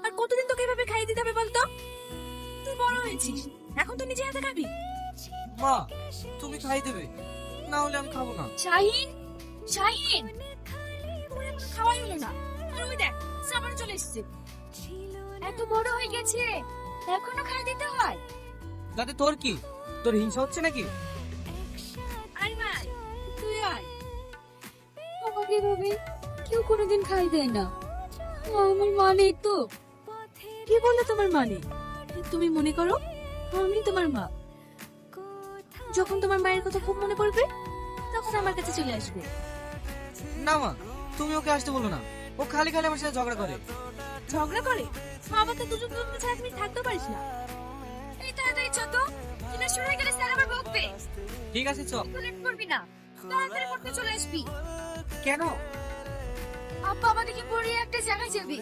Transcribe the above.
আর কতদিন তোকে এভাবে খাইয়ে দিতে হবে বলতো? তুই বড় হয়েছিস, এখন তো নিজে হাতে খাবি। মা, তুমি খাই দেবে, না হলে আমি খাবো না। শাহিন, শাহিন, তোর এখন খাওয়াই হলো না। আর ওই দেখ, শ্রাবণ চলে এসেছে। এত বড় হয়ে গেছে, এখনো খাই দিতে হয়? তাতে তোর কি? তোর হিংসা হচ্ছে নাকি? আয় ভাই, তুই আয়। আমাকে ভাবে কেউ কোনোদিন খাই দেয় না। আমার মানে তো। কি বললে তোমার মানে? তুমি মনে করো আমি তোমার মা। যখন তোমার মায়ের কথা খুব মনে পড়বে, তখন আমার কাছে চলে আসবে। না মা, তুমি ওকে আসতে বলো না। ও খালি খালি আমার সাথে ঝগড়া করে। ঝগড়া করে? বাবা তো দুজন দুজন ছাড়া তুমি থাকতেও পারিস না। এই তাড়াতাড়ি চত, কিনা শুরু হয়ে গেলে স্যার আবার বকবে। ঠিক আছে চল। লেট করবি না, তাড়াতাড়ি পড়তে চলে আসবি। কেন? আব্বা আমাদেরকে পড়িয়ে একটা জায়গায় যাবি।